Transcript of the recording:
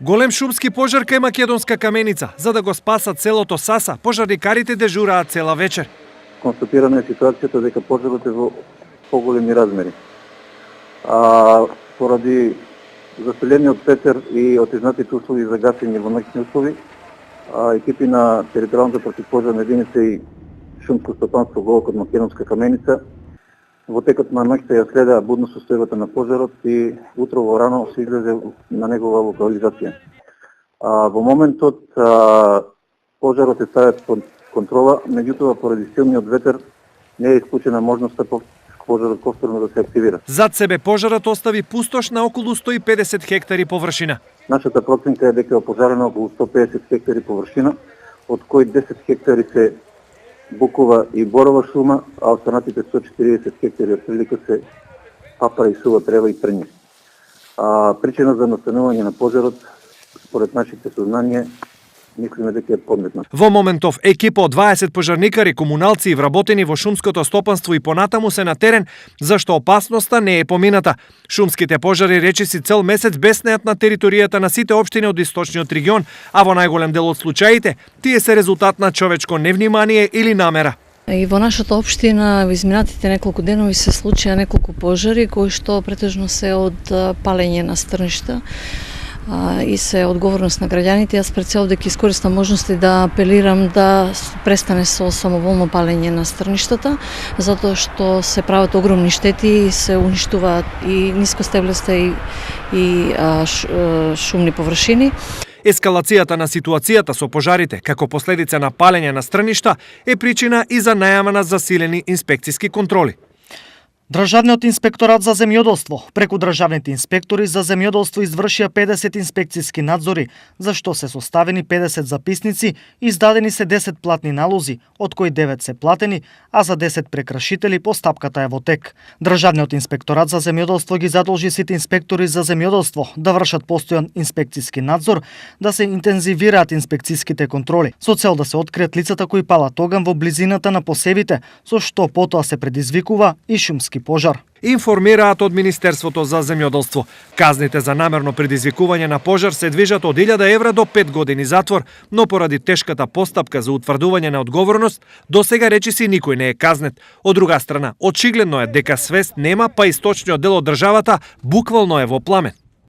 Голем шумски пожар кај Македонска каменица. За да го спасат селото Саса, пожарникарите дежураат цела вечер. Констатирана е ситуацијата дека пожарот е во поголеми размери. Поради заселениот ветер и отежнатите услови за гасење во ноќни услови, екипи на територијалната противпожарна единица и шумско стопанство Голок од Македонска каменица во текот на ноќта ја следеа будно состојбата на пожарот и утрово рано се излезе на негова локализација. Во моментот пожарот е ставен под контрола, меѓутоа поради силниот ветер не е исклучена можноста пожарот повторно да се активира. Зад себе пожарот остави пустош на околу 150 хектари површина. Нашата проценка е дека е опожарена околу 150 хектари површина, од кои 10 хектари се букова и борова шума, а останатите 140 хектари отприлика се папара и сува трева и трњи. Причина за настанување на пожарот, според нашите сознание, мислиме дека е подметна. Во моментов екипа од 20 пожарникари, комуналци и вработени во шумското стопанство и понатаму се на терен, зашто опасноста не е помината. Шумските пожари речиси цел месец беснеат на територијата на сите општини од источниот регион, а во најголем дел од случаите, тие се резултат на човечко невнимание или намера. И во нашата општина во изминатите неколку денови се случија неколку пожари кои што претежно се од палење на стрништа и се одговорност на граѓаните. Јас пред се овде ќе искористам можности да апелирам да престане со самоволно палење на стрништата, затоа што се прават огромни штети и се уништуваат и нискостеблеста и шумни површини. Ескалацијата на ситуацијата со пожарите како последица на палење на стрништа е причина и за најава на засилени инспекциски контроли. Државниот инспекторат за земјоделство преку државните инспектори за земјоделство извршија 50 инспекциски надзори, за што се составени 50 записници и издадени се 10 платни налози, од кои 9 се платени, а за 10 прекршители постапката е во тек. Државниот инспекторат за земјоделство ги задолжи сите инспектори за земјоделство да вршат постојан инспекциски надзор, да се интензивираат инспекциските контроли, со цел да се откријат лицата кои палат оган во близината на посевите, со што потоа се предизвикува и шумски пожар. Информираат од Министерството за земјоделство. Казните за намерно предизвикување на пожар се движат од 1000 евра до 5 години затвор, но поради тешката постапка за утврдување на одговорност, до сега речиси никој не е казнет. Од друга страна, очигледно е дека свест нема, па источниот дел од државата буквално е во пламен.